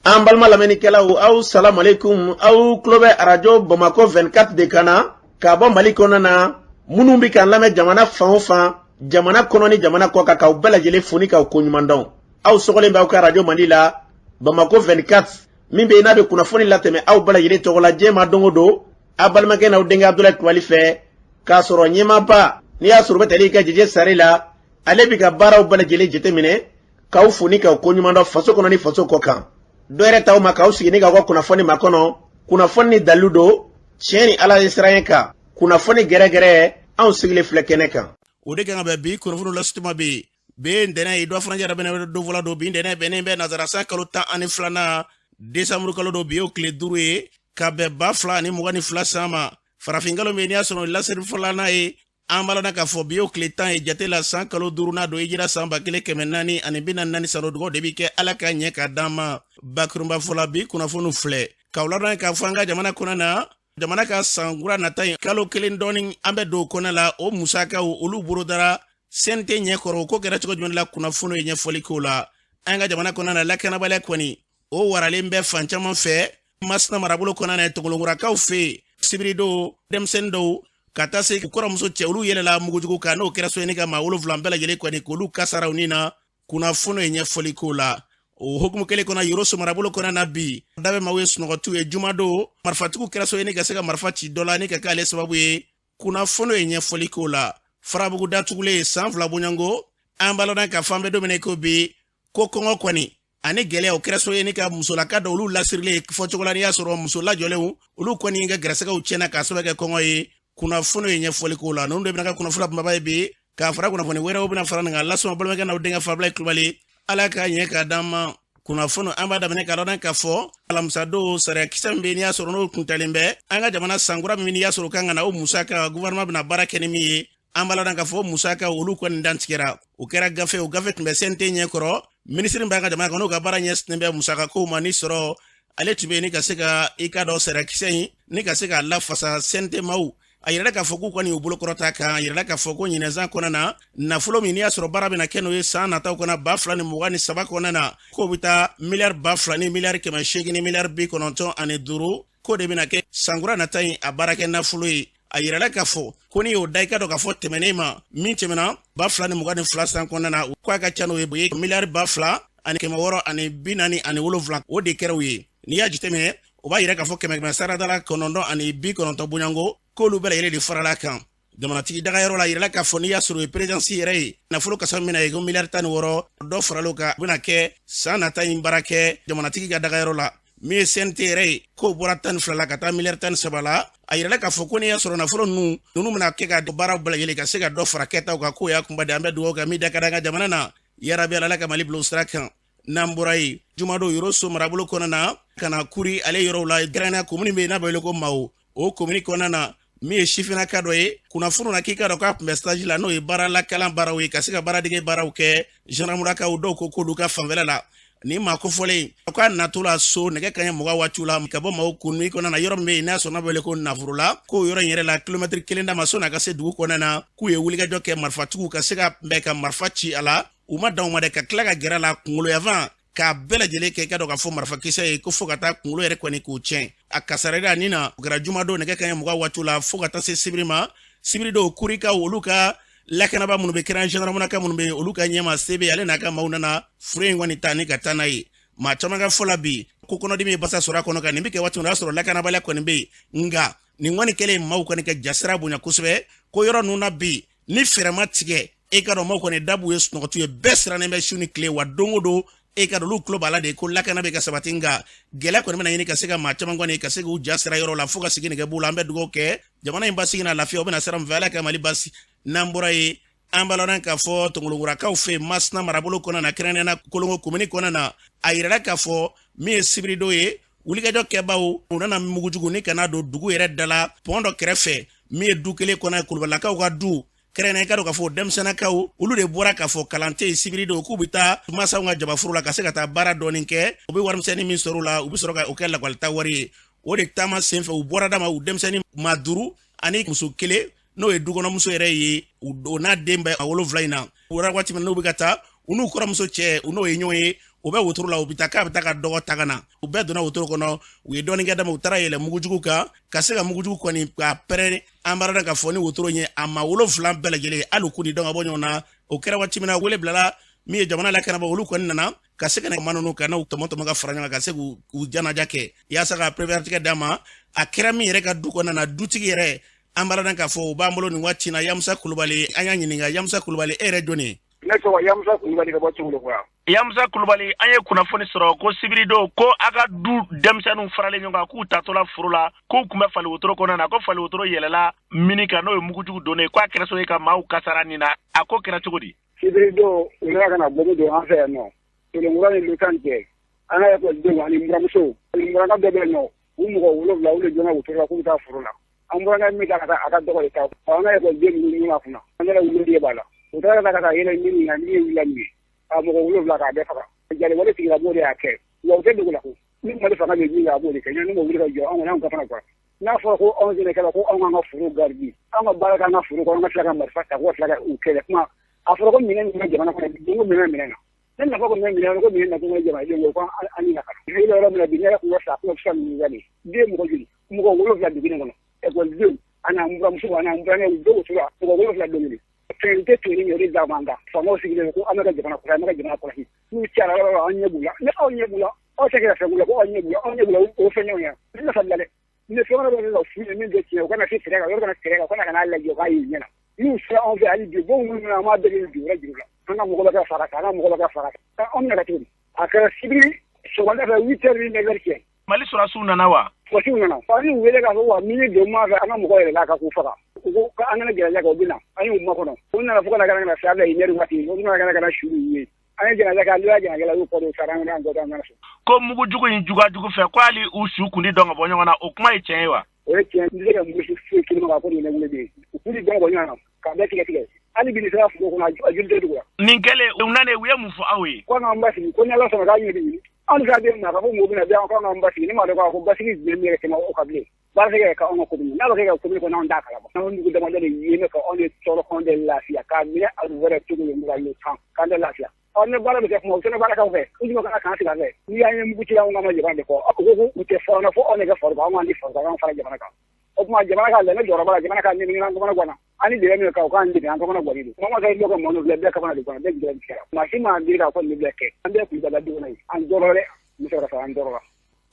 An balma lamɛnnikɛlaw aw salam aleikum aw tulo bɛ arajo Bamako 24 de kan na ka bɔ Mali kɔnɔ na minnu bɛ k'an lamɛn jamana fan o fan jamana kɔnɔ ni jamana kɔ kan k'aw bɛɛ lajɛlen foni k'aw koɲuman dɔn aw sɔgɔlen b'aw ka arajo Mali la Bamako 24 min bɛ n'a bɛ kunnafoni latɛmɛ aw bɛɛ lajɛlen tɔgɔ la diɲɛ ma don o don a balimakɛ n'aw denkɛ Abdulaye Kulibali fɛ k'a sɔrɔ ɲɛmaaba n'i y'a sɔrɔ bɛ tali ka jɛjɛ sari la ale bɛ ka baaraw bɛɛ lajɛlen jateminɛ k'aw foni k'aw koɲuman dɔn faso kɔnɔ ni faso kɔ kan. Dɔɛrɛ taw ma k'aw sigi ni k'aw ka kunnafoni makɔnɔ kunnafoni ni dalilu don tiɲɛ ni ala ye siran kan kunnafoni gɛrɛgɛrɛ anw sigilen filɛ kɛnɛ kan. O de kan ka bɛn bi kunnafoni lasituma bɛ yen ntɛnɛn ye dɔ fana yɛrɛ bɛnɛ don fɔlɔ don bi ntɛnɛn bɛnnen bɛ nazarasa kalo 12 desanburu kalo don bi y'o tile 5 ye ka bɛn 2022 san ma farafin kalo min n'i y'a sɔrɔ lasiri fɔlɔ ye an balana k'a fɔ bi y'o tile 10 ye jate la san kalo 5 don hijira san 1444 saro dugawu de bɛ kɛ ala ka ɲɛ ka d'an ma bakurunba fɔla bi kunnafoni filɛ k'aw ladɔn k'a fɔ an ka jamana kɔnɔ na jamana ka sangura nata ye kalo 1 dɔɔni an bɛ don kɔnɔ la o musakaw olu borodara CNT ɲɛkɔrɔ ko kɛra cogo jumɛn la kunnafoni ye ɲɛfɔli k'o la an ka jamana kɔnɔ na lakanabaliya kɔni o waralen bɛ fan caman fɛ Masina marabolo kɔnɔ na Togolongorakaw fɛ sibirido denmisɛnnin dɔw ka taa se kɔrɔmuso cɛ olu yɛlɛla mugujugu kan n'o kɛra Soɲɛni ka maa 7 bɛɛ lajɛlen kɔni k'olu kasaraw ni na kunnafoni ye ɲɛfɔli k'o la o hukumu kelen kɔnɔ Yoroso marabolo kɔnɔ na bi dabɛ maaw ye sunɔgɔtu ye jumado marifatigiw kɛra Soɲɛni ka se ka marifa ci dɔ la ni ka k'ale sababu ye kunnafoni ye ɲɛfɔli k'o la farabugu datugulen san 2 bɔɲɔngo an balona ka fan bɛ domine ko bi ko kɔngɔ kɔni ani gɛlɛya o kɛra Soɲɛni ka musolaka dɔ olu lasirilen fɔ cogo la n'i y'a sɔrɔ muso lajɔlenw olu kɔni ka gɛrɛsɛgɛw tiɲɛna k'a sababu kɛ kɔngɔ ye kunnafoni ye ɲɛfɔli k'o la ninnu de bɛna ka kunnafoni kumaba ye bi k'a fara kunnafoni wɛrɛw bɛna fara nin kan lasɔn balimakɛ n'aw denkɛ Abdulaye Kulibali ala ka ɲɛ k'a d'an ma kunnafoni an b'a daminɛ k'a dɔn k'a fɔ alamisa don sariya kisɛ min bɛ n'i y'a sɔrɔ n'o kuntalen bɛ an ka jamana sankura min n'i y'a sɔrɔ kan ka na o musaka gouvernement bɛna baara kɛ ni min ye an b'a dɔn k'a fɔ musaka olu kɔni dantigɛra o kɛra gafe o gafe tun bɛ CNT ɲɛkɔrɔ minisiri b'an ka jamana kɔnɔ n'o ka baara ɲɛsinnen bɛ musaka kow ma ni sɔrɔ ale tun bɛ ni ka se ka i ka dɔn sariya kisɛ in ni ka se k'a lafasa CNT maaw a yɛrɛ k'a fɔ k'u kɔni y'u bolokɔrɔta kan a yɛrɛ k'a fɔ ko ɲinɛnzan kɔnɔ na nafolo min n'i y'a sɔrɔ baara bɛna kɛ n'o ye san nataw kɔnɔ 2023 kɔnɔ na k'o bɛ taa miliyari 2,000 ni miliyari 800 ni miliyari 95 k'o de bɛna kɛ sankura nata in a baarakɛ nafolo ye a yɛrɛ k'a fɔ ko n'i y'o da i ka dɔn k'a fɔ tɛmɛnen ma min tɛmɛna 2022 san kɔnɔ na k'a ka ca n'o ye miliyari 2,000 ani 647 o de kɛra o ye n'i y'a jateminɛ o b'a yɛrɛ k'a fɔ 100 saradala 990 bɔɲɔngo k'olu bɛɛ lajɛlen de farala kan jamanatigi dagayɔrɔ la yɛrɛ k'a fɔ n'i y'a sɔrɔ o ye présidence yɛrɛ ye nafolo kasa min na ye ko miliyari 16 dɔ faralo kan u bɛna kɛ san nata in baara kɛ jamanatigi ka dagayɔrɔ la min ye CNT yɛrɛ ye k'o bɔra 12 la ka taa miliyari 13 la a yɛrɛ k'a fɔ ko n'i y'a sɔrɔ nafolo ninnu bɛna kɛ ka baaraw bɛɛ lajɛlen ka se ka dɔ fara kɛtaw kan k'o y'a kunba de an bɛ dugawu kɛ min da ka d'an ka jamana na yarabi ala ka Mali bila o sira kan n'an bɔra ye jumado Yoroso marabolo kɔnɔ na ka na kuri ale yɔrɔw la Garanaya commune bɛ yen n'a bɛ wele ko Mao o commune kɔnɔ na min ye sifinaka dɔ ye kunnafoni na k'i ka dɔn k'a tun bɛ stage la n'o ye baara lakalan baaraw ye ka se ka baaradege baaraw kɛ gendarmerakaw dɔw ko k'olu ka fanfɛla la ni maa kofɔlen k'a natɔ la so nɛgɛ kanɲɛ 20 waatiw la ka bɔ Mao kunun kɔnɔ na yɔrɔ min bɛ yen n'a sɔrɔ n'a bɛ wele ko Naforola k'o yɔrɔ in yɛrɛ la kilomɛtiri 1 d'a ma sɔnni a ka se dugu kɔnɔ na k'u ye wulikajɔ kɛ marifatigiw ka se ka bɛn ka marifa ci a la u ma dan o ma dɛ ka tila ka gɛrɛ a la kunkolo yanfan k'a bɛɛ lajɛlen kɛ i ka dɔn k'a fɔ marifakisɛ ye ko fo ka taa kunkolo yɛrɛ kɔni k'o tiɲɛ a kasarera ni na o kɛra jumadon nɛgɛ kanɲɛ 20 waatiw la fo ka taa se sibiri ma sibiri dɔw kurikaw olu ka lakanaba minnu bɛ kɛra gendarmenaka minnu bɛ olu ka ɲɛma sebe ale n'a ka maaw nana fure in kɔni ta ni ka taa n'a ye maa caman ka fɔ la bi ko kɔnɔdimi ye basa sɔrɔ a kɔnɔ kan nin bɛ kɛ waati min o y'a sɔrɔ lakanabaliya kɔni bɛ yen nka nin kɔni kɛlen maaw kɔni ka jasira bonya kosɛbɛ ko yɔrɔ ninnu na bi ni fɛɛrɛ ma tigɛ e ka dɔn maaw kɔni dabu ye sunɔgɔtu ye bɛɛ sirannen bɛ su ni tile wa don o don e ka dɔn olu tulo b'a la de ko lakana bɛ ka sabati nka gɛlɛya kɔni bɛna ɲini ka se ka maa caman kɔni ka se k'u ja sira yɔrɔ la fo ka sigi nɛgɛ b'u la an bɛ dugawu kɛ jamana in basigi na lafiya o bɛna sira min fɛ ala ka Mali basi n'an bɔra ye an balɔnna k'a fɔ Togolongorakaw fɛ Masina marabolo kɔnɔ na kɛrɛnkɛrɛnnenya Kolongo commune kɔnɔ na a yirala k'a fɔ min ye sibirido ye wulikajɔ kɛbaw u nana mugujugu ni kana don dugu yɛrɛ da la pɔn dɔ kɛrɛfɛ min ye du kelen kɔnɔ ye Kulubalilakaw ka du kɛrɛnkɛrɛnnen ka dɔn k'a fɔ denmisɛnnakaw olu de bɔra k'a fɔ kalante sibirido k'u bɛ taa masaw ka jabafuru la ka se ka taa baara dɔɔni kɛ u bɛ warimisɛnnin min sɔrɔ o la u bɛ sɔrɔ ka o kɛ lakɔlita wari ye o de taama senfɛ u bɔra dama u denmisɛnnin maa 5 ani muso 1 n'o ye dukɔnɔmuso yɛrɛ ye o n'a den bɛ a 7 in na o waati min n'u bɛ ka taa u n'u kɔrɔmuso cɛ u n'o ye ɲɔgɔn ye u bɛ wotoro la u bɛ taa k'a bɛ taa ka dɔgɔ ta ka na u bɛɛ donna wotoro kɔnɔ u ye dɔɔnin kɛ dama u taara yɛlɛ mugujugu kan ka se ka mugujugu kɔni k'a pɛrɛn an b'a dɔn k'a fɔ ni wotoro ye a ma 7 bɛɛ lajɛlen hali u kun di dɔn ka bɔ ɲɔgɔn na o kɛra waati min na wele bilala min ye jamana lakanabɔ olu kɔni nana ka se ka na manunu ka n'u tɔmɔ ka fara ɲɔgɔn ka se k'u janaja kɛ yaasa ka prévenir d'a ma a kɛra min yɛrɛ ka du kɔnɔna na dutigi yɛrɛ an b'a dɔn k'a fɔ u b'an bolo nin waati na Yamusa Kulubali an y'a ɲininka Yamusa Kulubali e yɛrɛ jɔni ne tɔgɔ Yamusa Kulubali ka bɔ Cugulukura. Yamusa Kulubali an ye kunnafoni sɔrɔ ko sibirido ko a ka du denmisɛnninw faralen ɲɔgɔn kan k'u tatɔla furu la k'u kun bɛ fali wotoro kɔnɔ na ko fali wotoro yɛlɛla mini kan n'o ye mugujugu donnen k'a kɛra so ye ka maaw kasara nin na a ko kɛra cogo di. Sibirido u nana ka na bɔnni don an fɛ yan nɔ Kelenkura ni Lutan cɛ an ka ekɔlidenw ani buramusow ani burankɛ dɔ bɛ yen nɔ u mɔgɔ 7 olu de donna wotoro la k'u bɛ taa furu la an burankɛ min ta ka taa a ka dɔgɔ de ta an ka ekɔliden ninnu ɲuman kunna an yɛrɛ wulili b'a la u taara ka taa yɛlɛ min na min ye wula min ye a mɔgɔ 7 k'a bɛɛ faga jaliwale tigila b'o de y'a kɛ wa u tɛ dugu la ko ni Mali fanga bɛ min a b'o de kɛ yanni wuli ka jɔ an kɔni an ka fana quoi n'a fɔra ko anw sɛnɛkɛla ko anw k'an ka foro garidi an ka baara k'an ka foro kɔnɔ an ka tila ka marifa ta ko tila ka u kɛlɛ kuma a fɔra ko minɛn min bɛ jamana kɔnɔ denko minɛn na ne nafa ko minɛn ko minɛn na ko jamanadenw ko an ni nafa ne yɔrɔ min na bi ne yɛrɛ kun ka sa ko fisa min yali den mɔgɔ joli mɔgɔ 7 dugu kɔnɔ ekɔlidenw ani an buramuso ani an burankɛ u bɛɛ tora mɔgɔ 7 dumuni fɛn tɛ to ni yɛrɛ da man kan faamaw sigilen ko an ka jamana kɔnɔ an ka jamana kɔlɔsi n'u cayara yɔrɔ an ɲɛ b'u la ne aw ɲɛ b'u la aw tɛ kɛ fɛn b'u la ko aw ɲɛ b'u la o fɛn ɲɔgɔn ye ne nafa bila dɛ ne fɛn wɛrɛ bɛ ne ka fu ye min tɛ tiɲɛ o kana se tigɛ kan yɔrɔ kana tigɛ kan o kana ka n'a lajɛ o k'a y'i ɲɛna n'u sera anw fɛ hali bi bon minnu na an b'a bɛɛ juru la an ka mɔgɔ bɛ ka fara kan an ka mɔgɔ bɛ ka fara kan anw bɛna ka cogo di a kɛra sibiri sɔgɔmada fɛ 8 heures ni 9 heures cɛ Mali surasiw nana wa surasiw nana fa ni wele k'a fɔ wa min ye don maa fɛ an ka mɔgɔ yɛrɛ la ka k'u faga u ko an kana jɛnɛja kɛ u bɛ na an y'u makɔnɔ u nana fo kana ka na se a bɛ yɛrɛ waati u nana ka na su ye an ye jɛnɛja kɛ an y'a jɛnɛja y'u kɔ don sara an ka an ka so ko mugujugu in jugajugu fɛ ko hali u su kun di dɔn ka bɔ ɲɔgɔn na o kuma ye tiɲɛ ye wa o ye tiɲɛ n tɛ se ka mugu foyi kelen ma ko nin ne de u kun di dɔn ka bɔ ɲɔgɔn na k'a bɛɛ tigɛ hali bi ni sera foro kɔnɔ a joli tɛ dugu la nin kɛlen u nana u ye mun fɔ aw ye ko an ba sigi ko ni Ala sɔnna k'a ɲɛ bi anw ka den na ka fɔ mɔgɔ bɛna bɛn an k'an ba sigi ne ma dɔn k'a fɔ basigi jumɛn bɛ tɛmɛ o kan bilen baara kɛ ka anw ka commune n'a bɛ kɛ ka commune kɔnɔ anw t'a kalama anw dugu damadɔ de ye ne ka anw de tɔɔrɔ k'anw de lafiya k'a minɛ a wɛrɛ cogo ye mugan ye kan k'an de lafiya ne baara bɛ kɛ kuma u tɛ ne baara k'aw fɛ u juma kana kan sigi an fɛ n'i y'an ye mugu ci anw ka jamana de kɔ u ko u tɛ fɔrɔna fo anw de kɛ fɔrɔ kan anw k'an di fɔrɔ kan anw fara jamana kan o tuma jamana ka lɛnɛ jɔyɔrɔ b'a la jamana ka ɲɛɲini an kɔnɔ ganna ani dɛmɛ min kan u k'an dɛmɛ an kɔnɔ gɔni don mɔgɔ ka ɲɛmɔgɔ mɔnɔ filɛ bɛɛ kamana de kɔnɔ bɛɛ jigin kɛra maa si maa deli k'a fɔ nin bɛɛ kɛ an bɛɛ kun dala denw na ye an dɔrɔ dɛ n bɛ se ka fɔ an dɔrɔ la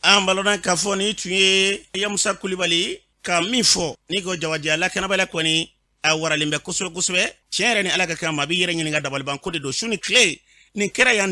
an balona k'a fɔ ni tun ye Yamusa Kulubali ka min fɔ ni ko Jawaja lakanabala kɔni a waralen bɛ kosɛbɛ kosɛbɛ tiɲɛ yɛrɛ ni Ala ka kan ma a b'i yɛrɛ ɲininka dabaliban ko de don su ni tile nin kɛra yan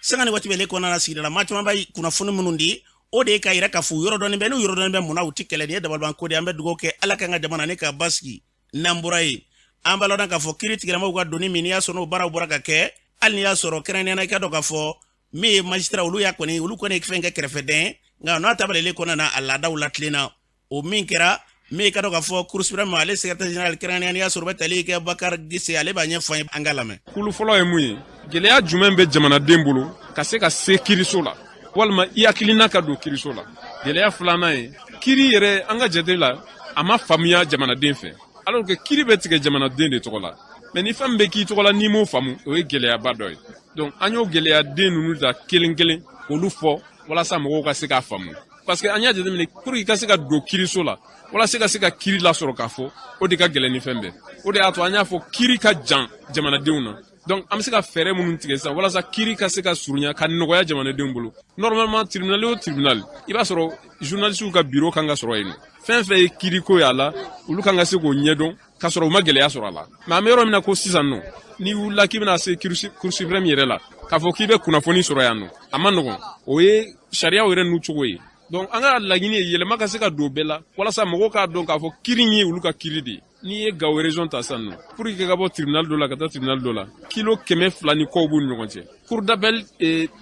sanga ni waati bɛ le kɔnɔna sigida la maa caman b'a kunnafoni minnu di o de ka yira ka fɔ yɔrɔ dɔɔni bɛ n'u yɔrɔ dɔɔni bɛ mun na u tɛ kɛlɛ nin ye dabaliban ko de an bɛ dugawu kɛ Ala kan ka jamana ni ka basigi n'an bɔra ye an b'a lɔn k'a fɔ kiiri tigilamaw ka doni min n'i y'a sɔrɔ n'o baaraw bɔra ka kɛ hali n'i y'a sɔrɔ kɛrɛnkɛrɛnnenya i ka dɔn k'a fɔ min ye magistrat olu kɔni ye fɛn kɛ kɛrɛfɛdɛn nka n'a tabalele kɔnɔna na a laadaw la tilenna o min kɛra min ka dɔn k'a fɔ Cour suprême ale secrétaire général kɛrɛnkɛrɛnnenya n'i y'a sɔrɔ bɛ tali kɛ Bakari Gisse ale b'a ɲɛfɔ an ye an ka lamɛn. Kulu fɔlɔ ye mun ye gɛlɛya jumɛn bɛ jamanaden bolo ka se ka se kiiriso la walima i hakilina ka don kiiriso la gɛlɛya filanan ye kiiri yɛrɛ an ka jate la a ma faamuya jamanaden fɛ alors que kiiri bɛ tigɛ jamanaden de tɔgɔ la mais ni fɛn bɛ k'i tɔgɔ la n'i m'o faamu o ye gɛlɛyaba dɔ ye donc an y'o gɛlɛyaden ninnu ta kelen kelen k'olu fɔ walasa mɔgɔw ka se k'a faamu parce que an y'a jateminɛ pour i ka se ka don kiiriso la walasa ka se ka kiiri lasɔrɔ k'a fɔ o de ka gɛlɛn ni fɛn bɛɛ o de y'a to an y'a fɔ kiiri ka jan jamanadenw na donc an bɛ se ka fɛɛrɛ minnu tigɛ sisan walasa kiiri ka se ka surunya ka nɔgɔya jamanadenw bolo normalement tribunal o tribunal i b'a sɔrɔ journalistes ka bureau kan ka sɔrɔ yen nɔ fɛn fɛn ye kiiriko ye a la olu kan ka se k'o ɲɛdɔn k'a sɔrɔ u ma gɛlɛya sɔrɔ a la mais an bɛ yɔrɔ min na ko sisan nɔ n'i wulila k'i bɛna se Cour suprême yɛrɛ la k'a fɔ k'i bɛ kunnafoni sɔrɔ yan nɔ a ma nɔgɔn o ye sariyaw yɛrɛ n'u cogo ye donc an ka laɲini ye yɛlɛma ka se ka don bɛɛ la walasa mɔgɔw k'a dɔn k'a fɔ kiiri ye olu ka kiiri de ye n'i ye Gawo région ta sisan nɔ pour que ka bɔ tribunal dɔ la ka taa tribunal dɔ la kilo 200 ni kɔw b'u ni ɲɔgɔn cɛ cour d'appel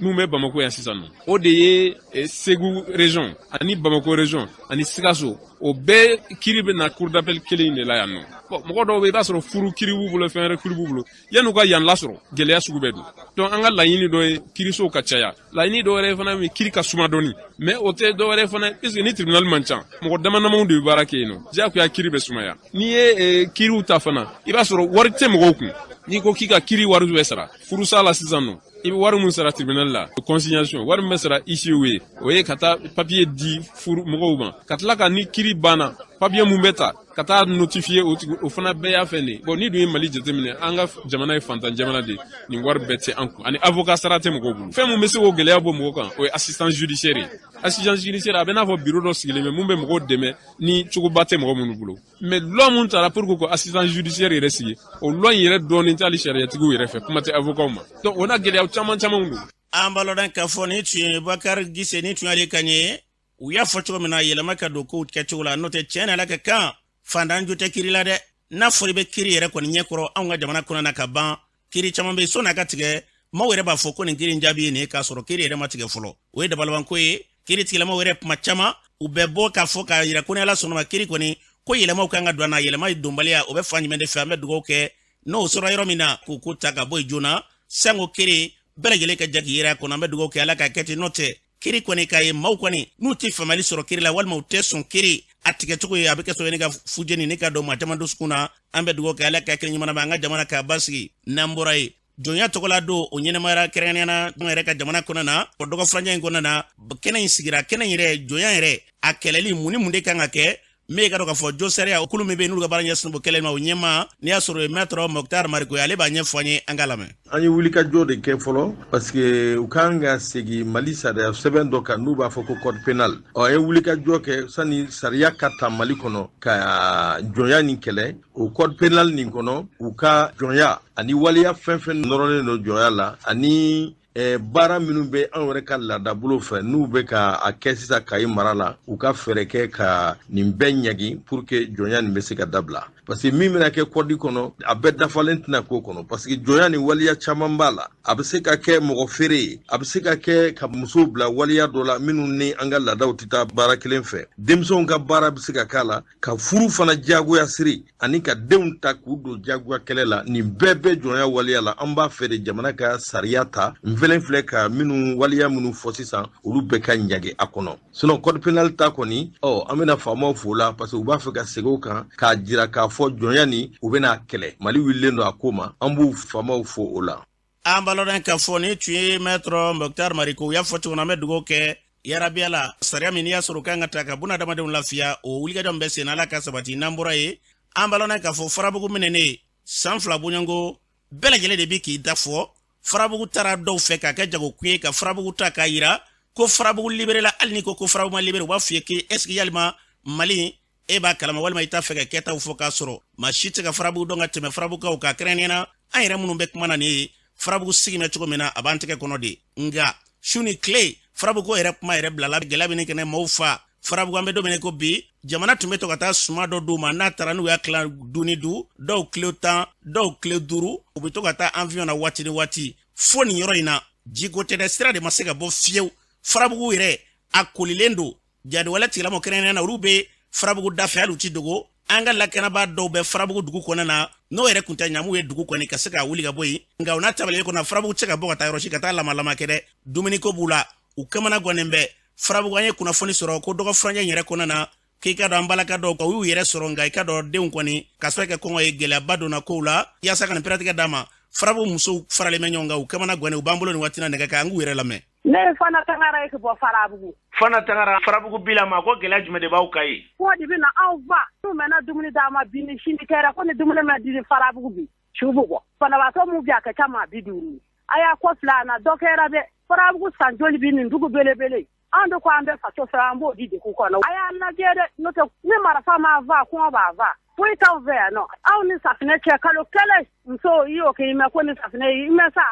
mun bɛ Bamako yan sisan nɔ o de ye Segu région ani Bamako région ani Sikaso o bɛɛ kiiri bɛ na cour d'appel kelen de la yan nɔ bon mɔgɔ dɔw bɛ i b'a sɔrɔ furu kiiri b'u bolo fɛn wɛrɛ kiiri b'u bolo yan'u ka yan lasɔrɔ gɛlɛya sugu bɛɛ don donc an ka laɲini dɔ ye kiirisow ka caya laɲini dɔ wɛrɛ fana ye kiiri ka suma dɔɔni mais o tɛ dɔ wɛrɛ fana puisque ni tribunal man ca mɔgɔ damadamaw de bɛ baara kɛ yen nɔ diyagoya kiiri bɛ sumaya n'i ye kiiriw ta fana i b'a sɔrɔ wari tɛ mɔgɔw kun n'i ko k'i ka kiiri wari bɛ sara furusa la sisan nɔ i wari mun sara tribunal la consignation wari mun sara ICOE o ye ka taa papier di furu mɔgɔw ma ka tila ka ni kiri banna papier mun bɛ ta ka taa notifier o fana bɛɛ y'a fɛn de bon ni dun ye Mali jateminɛ an ka jamana ye fantan jamana de nin wari bɛɛ tɛ an kun ani avocat sara tɛ mɔgɔw bolo fɛn mun bɛ se k'o gɛlɛya bɔ mɔgɔ kan o ye assistance judiciaire assistance judiciaire a bɛ n'a fɔ bureau dɔ sigilen bɛ mun bɛ mɔgɔw dɛmɛ ni cogoba tɛ mɔgɔ minnu bolo mais loi mun tara pour que ko assistance judiciaire yɛrɛ sigi o loi in yɛrɛ dɔɔnin tɛ hali sariyatigiw yɛrɛ fɛ kuma tɛ avocat ma donc o n'a gɛlɛya caman caman don an balodan k'a fɔ ni tun ye Bakari Gise ni tun y'ale kan ye u y'a fɔ cogo min na yɛlɛma ka don kow kɛcogo la n'o tɛ tiɲɛ na ala ka kan fandanjo tɛ kiri la dɛ n'a fɔra i bɛ kiri yɛrɛ kɔni ɲɛkɔrɔ anw ka jamana kɔnɔ na ka ban kiri caman bɛ yen sɔnni a ka tigɛ maaw yɛrɛ b'a fɔ ko nin kiri in jaabi ye nin ye k'a sɔrɔ kiri yɛrɛ ma tigɛ fɔlɔ o ye dabalabanko ye kiri tigilamaw yɛrɛ kuma caman u bɛ bɔ k'a fɔ k'a yira ko ni ala sɔnnama kiri kɔni ko yɛlɛmaw kan ka don a na yɛlɛma ye donbaliya o bɛ fan jumɛn de fɛ an bɛ dugawu kɛ n'o sɔrɔ yɔrɔ min na k'u ko ta ka bɔ yen joona sango kiri bɛɛ lajɛlen ka jaki yɛrɛ kɔnɔ an bɛ dugawu kɛ ala ka kɛ ten n'o tɛ kiri kɔni k'a ye maaw kɔni n'u tɛ faamuyali sɔrɔ kiri la walima u tɛ sɔn kiri a tigɛcogo ye a bɛ kɛ sɔrɔ ne ka fujeni ne ka dɔn maa caman dusukun na an bɛ dugawu kɛ ala ka kiri ɲuman bɛ an ka jamana k'a basigi n'an bɔra yen jɔnya tɔgɔla don o ɲɛnɛmayara kɛrɛnkɛrɛnnena an yɛrɛ ka jamana kɔnɔ na o dɔgɔ furancɛ in kɔnɔ na kɛnɛ in sigira kɛnɛ in yɛrɛ jɔnya yɛrɛ a kɛlɛli mun ni mun de kan ka kɛ min ka dɔn k'a fɔ jo sariya o kulu min bɛ yen n'olu ka baara ɲɛsinnen bɔ kɛlɛ ma o ɲɛma n'i y'a sɔrɔ maître Mokhtar Mariko ale b'a ɲɛfɔ an ye an ka lamɛn. An ye wulikajɔ de kɛ fɔlɔ parce que u kan ka segin Mali sariya sɛbɛn dɔ kan n'u b'a fɔ ko code pénal a ye wulikajɔ kɛ sani sariya ka ta Mali kɔnɔ ka jɔnya nin kɛlɛ o code pénal nin kɔnɔ u ka jɔnya ani waliya fɛn fɛn nɔrɔlen don jɔnya la ani baara minnu bɛ an yɛrɛ ka laadabolo fɛ n'u bɛ ka a kɛ sisan Kayi mara la u ka fɛɛrɛ kɛ ka nin bɛɛ ɲɛgi pour que jɔnya nin bɛ se ka dabila parce que min bɛna kɛ kɔdi kɔnɔ a bɛɛ dafalen tɛna k'o kɔnɔ parce que jɔnya ni waliya caman b'a la a bɛ se ka kɛ mɔgɔ feere ye a bɛ se ka kɛ ka musow bila waliya dɔ la minnu ni an ka laadaw tɛ taa baara kelen fɛ denmisɛnw ka baara bɛ se ka k'a la ka furu fana jagoya siri ani ka denw ta k'u don jagoya kɛlɛ la nin bɛɛ bɛ jɔnya waliya la an b'a fɛ de jamana ka sariya ta nfɛlen filɛ ka minnu waliya minnu fɔ sisan olu bɛɛ ka ɲage a kɔnɔ sinon code pénal ta kɔni an bɛna faamaw fo la parce que u b'a fɛ ka segin o kan k'a jira k'a fɔ jɔnya ni u bɛna kɛlɛ Mali wililen don a ko ma an b'u faamaw fo o la an balodan k'a fɔ ni tun ye maître Mokhtar Mariko u y'a fɔ cogo min na an bɛ dugawu kɛ yarabi ala sariya min n'i y'a sɔrɔ u kan ka ta ka buna adamadenw lafiya o wulikajɔ min bɛ sen na ala ka sabati n'an bɔra ye an balodan k'a fɔ farabugu minɛnen san 2 bɔɲɔnko bɛɛ lajɛlen de bɛ k'i da fɔ farabugu taara dɔw fɛ k'a kɛ jagokun ye ka farabugu ta k'a yira ko farabugu libéré la hali ni ko farabugu ma libéré u b'a f'i ye que est-ce que yalima Mali e b'a kalama walima i t'a fɛ ka kɛtaw fɔ k'a sɔrɔ maa si tɛ ka farabugu dɔn ka tɛmɛ farabugukaw ka kɛrɛnkɛrɛnnena an yɛrɛ minnu bɛ kuma na nin ye farabugu sigimɛ cogo min na a b'an tɛgɛ kɔnɔ de nga su ni tile farabugu yɛrɛ kuma yɛrɛ bilala gɛlɛya bɛ nin kɛnɛ maaw fa farabugu an bɛ don min ko bi jamana tun bɛ to ka taa suma dɔ d'u ma n'a taara n'u y'a tila du ni du dɔw tile 10 dɔw tile 5 u bɛ to ka taa avion na waati ni waati fo nin yɔrɔ in na jiko tɛ dɛ sira de ma se ka bɔ fiyewu farabugu yɛrɛ a kolilen don jadiwala tigilamɔgɔ kɛrɛnkɛrɛnnen na olu bɛ farabugu da fɛ hali u ti dogo an ka lakanabaa dɔw bɛ farabugu dugu kɔnɔ na n'o yɛrɛ kun tɛ ɲamu ye dugu kɔni ka se ka wuli ka bɔ yen nka u n'a tabalen kɔnɔ farabugu tɛ se ka bɔ ka taa yɔrɔ si ka taa lama kɛ dɛ dumuniko b'u la u kamana gannen bɛ farabugu an ye kunnafoni sɔrɔ ko dɔgɔ furancɛ yɛrɛ kɔnɔ na k'i ka dɔn an balaka dɔw ka u y'u yɛrɛ sɔrɔ nka i ka dɔn denw kɔni ka sɔrɔ kɛ kɔngɔ ye gɛlɛyaba donna kow la yaasa ka nin pɛrɛtigɛ d'a ma farabugu musow faralen bɛ ɲɔgɔn kan u kamana gannen u b'an bolo nin waati na nɛgɛ kan an k'u yɛrɛ lamɛn. Ne ye Fana Tangara ye ka bɔ Farabugu. Fana Tangara Farabugu bila ma ko gɛlɛya jumɛn de b'aw kan ye? Ko de bɛ na aw ba n'u mɛnna dumuni d'a ma bi ni sini kɛra ko ni dumuni ma di Farabugu bi su bɛ bɔ. Banabaatɔ mun bi a ka ca maa 50 a y'a kɔ fila na dɔ kɛra dɛ Farabugu san joli bi nin dugu belebele an de ko an bɛ faso fɛ an b'o di degun kɔnɔ a y'a lajɛ dɛ n'o tɛ ni marifa ma va kɔngɔ b'a va foyi t'aw fɛ yan nɔ aw ni safinɛ cɛ kalo kelen muso i y'o kɛ i mɛn ko ni safinɛ i mɛn sa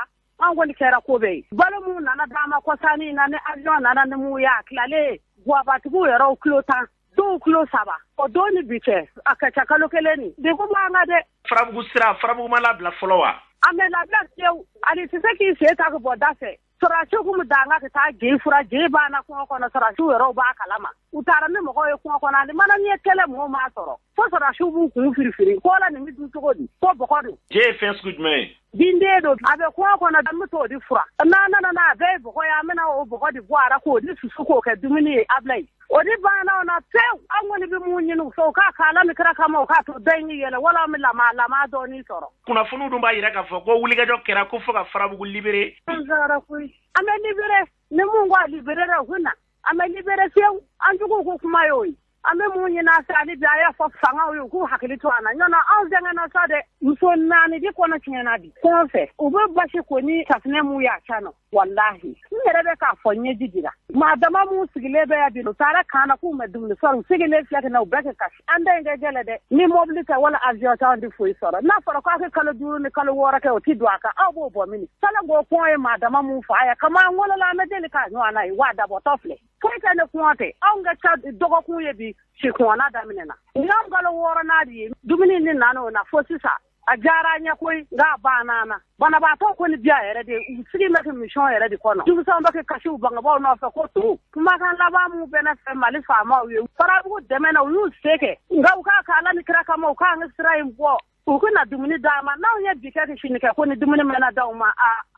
an kɔni kɛra ko bɛɛ ye balo mun nana d'an ma kɔsani na ni avion nana ni mun y'a tilalen guwabatigiw yɛrɛw kilo 10 dɔw kilo 7 o don ni bi cɛ a ka ca kalo kelen ni degun b'an kan dɛ. Farabugu sira Farabugu ma labila fɔlɔ wa? a mɛ labila fiyewu ali tɛ se k'i sen ta ka bɔ da fɛ sɔrɔdasiw kun bɛ dan ka taa gei fura gei banna kungo kɔnɔ sɔrɔdasiw yɛrɛw b'a kalama u taara ni mɔgɔw ye kungo kɔnɔ ani mana ni ye kɛlɛ mɔgɔw m'a sɔrɔ fo sɔrɔdasiw b'u kun firifiri ko la nin bɛ dun cogo di ko bɔgɔ don. Je ye fɛn sugu jumɛn ye? Binden don a bɛ kungo kɔnɔ an bɛ t'o di fura n'a nana n'a bɛɛ ye bɔgɔ ye an bɛna o bɔgɔ de bɔ a la k'o di susu k'o kɛ dumuni ye Abilayi odi bana na tew an woni bi mun nyinu so ka kala mi kra kama ka to dai yele wala mi lama do ni soro kuna funu dum ba yira ka fo ko wuli ga jo kera ko fo ka farabugu libéré zara kuy ame libéré ne mun wa libéré ra huna ame libéré sew an jugo ko kuma yoyi ame mun nyina sa ni da ya fo fanga yo ku hakili to ana nyona an zenga na sa de muso nani di ko na tinyana di ko fe ubo bashi ko ni tafne mu ya chano wallahi mere be ka fonye jidira madama mu sigile be ya bino tara kana ku medum so sigile fiat na ubeke kashi anda ngejele de ni mobilite wala aviota ndi fu isoro na fara ko ke kala duru ni kala wora ke oti dwaka abo bo mini sala go point madama mu fa ya kama ngola la medele ka no anai wada bo tofle ko ka ne kuote onga cha dogo ku yebi shi ko na da minena ngam galo wora na di dumini ni nano na fosisa ajara nya koi ga banana bana ba to ko ni biya yere de sigi me ke mission yere de kono du so mbake kashi ubanga ba no fa ko to kuma kan la ba mu bena fe mali fa ma wi fara bu de mena yu seke nga ka kala ni kra kama ka ngisra imbo ukuna dumuni dama na nya bikati shini ka ko ni dumuni mena dauma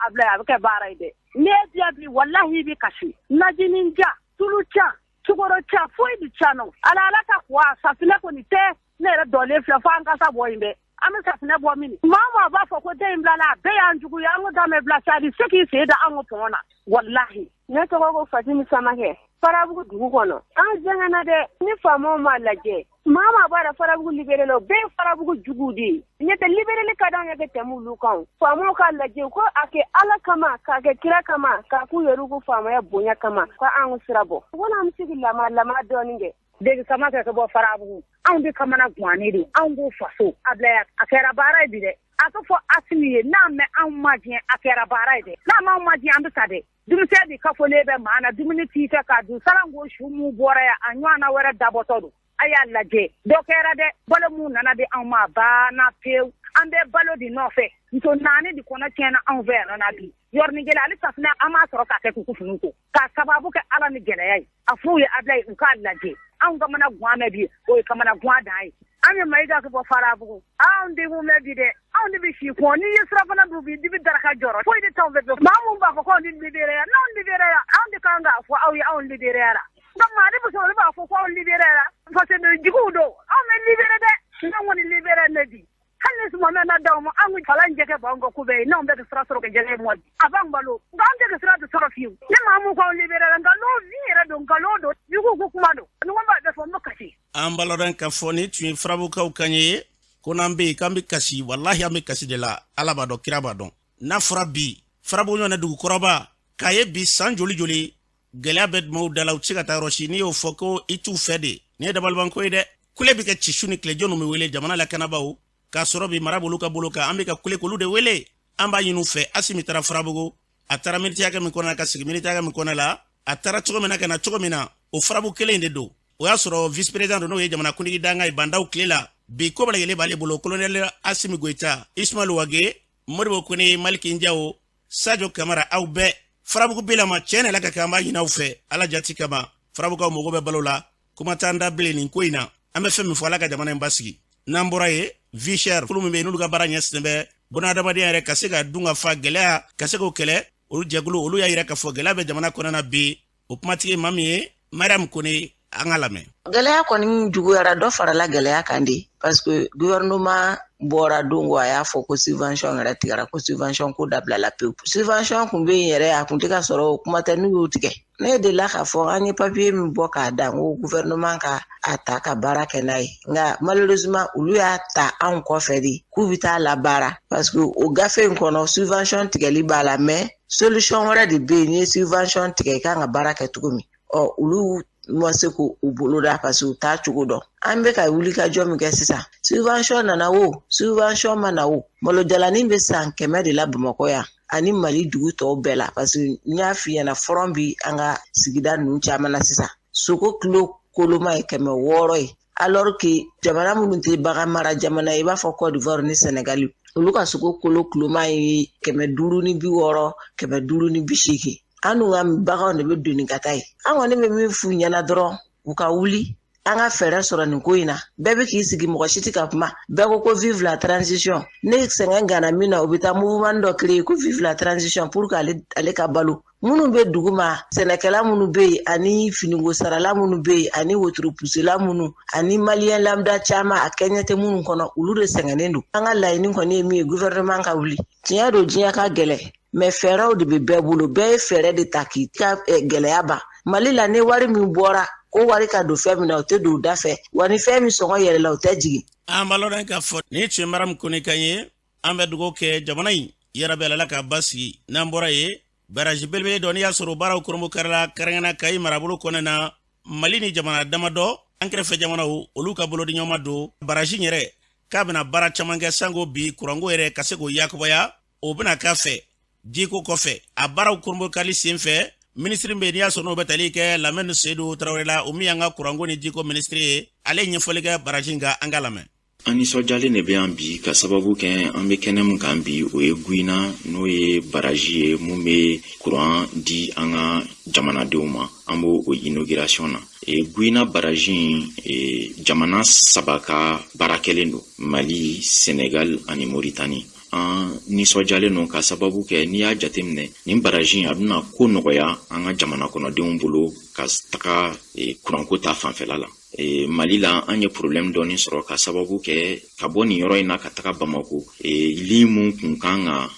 abla ya ke baraide ne dia bi wallahi bi kashi na jininja tulucha chugoro cha foi di chano ala ta kwa safina ko ni te ne re dole fia fa nka sa boyimbe amisa fina bo mini mama ba fo ko dey mblala be anjugu ya ngo dame bla sadi seki se da ango pona wallahi ne to ko fatimi samake farabugu dugu kono an jangana de ni famo malaje mama ba da farabugu libere lo be farabugu jugudi ne te libere le kadan ya ke temu lukan famo ka laje ko ake ala kama ka ke kira kama ka ku yorugu famo ya bonya kama ko an sirabo wona msigi lama doninge de kama ka bo farabugu an bi kama na gwani de an go faso abla akera bara bi de akafo asimiye na me an majin akera bara de na ma majin an bi sade dum se di kafo lebe mana dum ni tita ka du sarango shumu bora ya anwa na wera dabotodu aya laje dokera de bolo mu nana de an ma ba na pew an be balo di nofe nto nani di kona tiena an ver na bi yorni gele ali safna ama soro ka ke ku funuko ka sababu ke ala ni gele yai afu ya ablai in ka laje an ga mana gwana bi o ka mana gwa dai an mai ga ko farabu an di mu me bi de an di bi shi ko ni yesra bana bu bi di daraka joro ko di tawbe ma mu ba ko di libere ya non libere ya an di kanga fo aw ya an libere ya dum ma di bu so ba fo libere ya fa se de jigudo an me libere de non woni libere ne di halis mo na daw mo an falan jeke bango kube non be sra soro ke jele mo abang balo ngam de sra de soro fiu ne ma mu ko libere la ngalo vire do ngalo do yugo ko kuma do no ba be fo mo kashi an baloran ka foni tu frabu ka ukanye konambe kambi kashi wallahi ambe kashi de la alaba do kiraba don na frabi frabu nyona dugu koroba kaye bi san joli joli gelabet mo dalaw ciga ta roshi ni o foko itu fede ne dabal banko ide kule bi ka cishuni kle jonu me wele jamana la kanabaw ka sorobi marabulu ka buluka ambe ka kule kulu de wele amba yinu fe asimi tara frabugo atara minti yake mi kona ka sigi minti yake mi kona la atara chogo mena kana chogo mena o frabu kele inde do o ya soro vice president no ye jamana kundi danga e bandaw klela bi ko bala yele bale bolo colonel Asimi Goita Ismail Wage Modibo Kone Maliki Njao Sadio Kamara au be frabugo bila ma chene la ka kamba yina ufe ala jati kama frabugo mo go be balola kuma tanda bele ni koina ame femi fo ala ka jamana mbasigi nambora ye visher fulu me nuluga baranya sembe bona dama de yare kasega dunga fa gelea kasego kele olu jegulu olu ya yire ka fo gelea be jamana kona na bi opmatike mami Mariam Kone angalame gelea koni jugu yara do farala gelea kandi parce que gouvernement bora dungo aya fo ko subvention ngara tigara ko subvention ko dabla la peu subvention ko be yere akuntika soro kuma tanu yutike ne de la ka fo anye papier mi boka dango gouvernement ka ataka baraka nai nga malheureusement ulu ya ta an ko fedi ku bita la bara parce que o gafe nkono subvention tigali bala mais solution wara de be ni subvention tigay ka nga baraka tukumi o ulu mo se ko uboloda parce que ta chugodo ambe ka wuli ka jomi ke sisa subvention na wo subvention mana wo molo jalani be san keme de la Bamako ya ani Mali dugu to bela parce que nya fi na frombi anga sigida nu chamana sisa soko kilo koloma e keme woro alors que jamana mununte baga mara jamana e ba fo Côte d'Ivoire ni Sénégal uluka soko kolo kloma e keme duru ni bi woro keme duru ni bishiki anu ngam baga ne be duni katai ango ne me mi fu nyana dro uka wuli an ka fɛɛrɛ sɔrɔ nin ko in na bɛɛ bɛ k'i sigi mɔgɔ si tɛ ka kuma bɛɛ ko vive la transition ne sɛgɛn gana min na o bɛ taa mouvement dɔ créer ko vive la transition pour que ale ka balo minnu bɛ dugu ma sɛnɛkɛla minnu bɛ yen ani finiko sarala minnu bɛ yen ani wotoro pusela minnu ani maliyɛn lambda caman a kɛɲɛ tɛ minnu kɔnɔ olu de sɛgɛnnen don an ka laɲini kɔni ye min ye gouvernement ka wuli tiɲɛ don diɲɛ ka gɛlɛ mais fɛɛrɛw de bɛ bɛɛ bolo bɛɛ ye fɛɛrɛ de ta k'i ka gɛlɛya ban Mali la ni wari min bɔra ko wari ka don fɛn min na o tɛ don da fɛ wa ni fɛn min sɔngɔ yɛrɛ la o tɛ jigin an balodan ka fɔ ni tun maram kone kan ye an bɛ dugawu kɛ jamana in yɛrɛ bɛ ala ka basigi n'an bɔra ye baraji belebele dɔ n'i y'a sɔrɔ baaraw kɔrɔmu karila kɛrɛnkɛrɛnna Kayi marabolo kɔnɔ na Mali ni jamana damadɔ an kɛrɛfɛ jamanaw olu ka bolo di ɲɔgɔn ma don baraji yɛrɛ k'a bɛna baara caman kɛ sango bi kuranko yɛrɛ ka se k'o yakubaya o bɛna k'a fɛ jiko kɔfɛ a baaraw kɔrɔmu karili sen fɛ ministre bɛ n'i y'a sɔrɔ n'o bɛ tali kɛ Lamɛn Seydou Traoré la o min y'an ka kuranko ni jiko ministre ye ale ɲɛfɔli kɛ baraji kan an ka lamɛn. An nisɔndiyalen de bɛ yan bi ka sababu kɛ an bɛ kɛnɛ min kan bi o ye Guyina n'o ye baraji ye mun bɛ kuran di an ka jamanadenw ma an b'o o inauguration na. Guyina baraji jamana saba ka baara kɛlen don Mali, Senegal ani Mauritanie. An nisɔndiyalen don ka sababu kɛ n'i y'a jateminɛ nin baraji a bɛna ko nɔgɔya an ka jamana kɔnɔdenw bolo ka taga kuranko ta fanfɛla la. Mali la an ye problème dɔɔni sɔrɔ ka sababu kɛ ka bɔ nin yɔrɔ in na ka taga Bamako ligne mun kun kan ka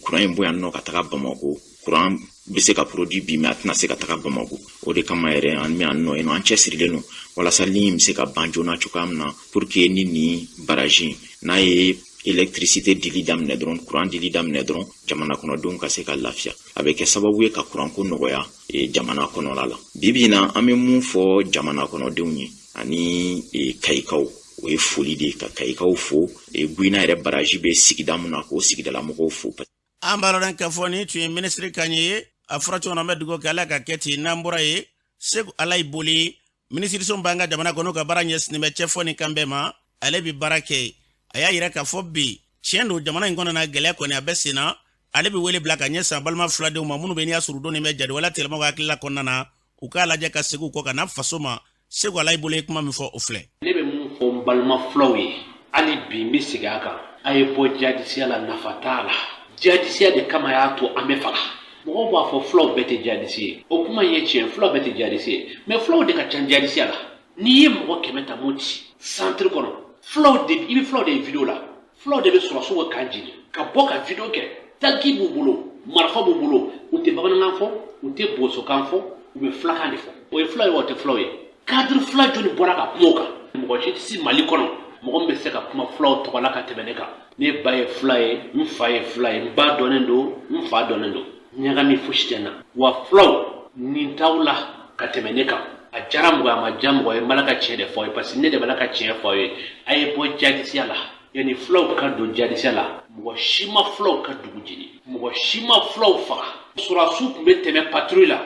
kuran in bɔ yan nɔ ka taga Bamako kuran bɛ se ka produit bi mais a tɛna se ka taga Bamako o de kama yɛrɛ an bɛ yan nɔ yen nɔ an cɛsirilen don walasa ligne bɛ se ka ban joona cogoya min na pour que ni baraji n'a ye électricité dili daminɛ dɔrɔn courant dili daminɛ dɔrɔn jamana kɔnɔdenw ka se ka lafiya a bɛ kɛ sababu ye ka kuranko nɔgɔya jamana kɔnɔla la bibi na an bɛ mun fɔ jamana kɔnɔdenw ye ani Kayikaw o ye foli de ka Kayikaw fo Guyina yɛrɛ baraji bɛ sigida mun na k'o sigidala mɔgɔw fo. An balodan ka fɔ ni tun ye ministre kan ye a fɔra cogo na an bɛ dugawu kɛ ala ka kɛ ten n'an bɔra ye Segu Alayi Boli ministre son b'an ka jamana kɔnɔ ka baara ɲɛsinnen bɛ cɛfɔ ni kan bɛɛ ma ale bɛ baara kɛ a y'a yira k'a fɔ bi tiɲɛ don jamana in kɔnɔ na gɛlɛya kɔni a bɛ sen na ale bɛ wele bila ka ɲɛsin balima filadenw ma minnu bɛ n'i y'a sɔrɔ don bɛ jadiwala tɛlɛmaw ka hakilila kɔnɔna na u k'a lajɛ ka segin u kɔ ka na faso ma Segu Alayi Boli ye kuma min fɔ o filɛ. Ne bɛ mun fɔ n balima filaw ye hali bi n bɛ segin a kan a ye bɔ jadisiya la nafa t'a la jadisiya de kama y'a to an bɛ faga mɔgɔw b'a fɔ filaw bɛɛ tɛ jadisi ye o kuma in ye tiɲɛ filaw bɛɛ tɛ jadisi ye mais filaw de ka ca jadisiya la n'i ye mɔgɔ 100 ta Moti centre kɔnɔ filaw de i bɛ filaw de ye vidéo la filaw de bɛ sɔrɔsiw ka kan jeni ka bɔ ka vidéo kɛ tanki b'u bolo marifa b'u bolo u tɛ bamanankan fɔ u tɛ bosokan fɔ u bɛ filakan de fɔ o ye filaw ye wa o tɛ filaw ye cadre fila joli bɔra ka kuma o kan mɔgɔ si tɛ se Mali kɔnɔ mɔgɔ min bɛ se ka kuma filaw tɔgɔ la ka tɛmɛ ne kan ne ba ye fila ye n fa ye fila ye n ba dɔnnen don n fa dɔnnen don ɲagami fosi tɛ n na wa filaw nin t'aw la ka tɛmɛ ne kan a jara mɔgɔ a ma ja mɔgɔ ye n bala ka tiɲɛ de fɔ ye parce que ne de bala ka tiɲɛ fɔ ye a ye bɔ jadisiya la yanni filaw ka don jadisiya la mɔgɔ si ma filaw ka dugu jeni mɔgɔ si ma filaw faga sɔrɔsiw tun bɛ tɛmɛ patrouille la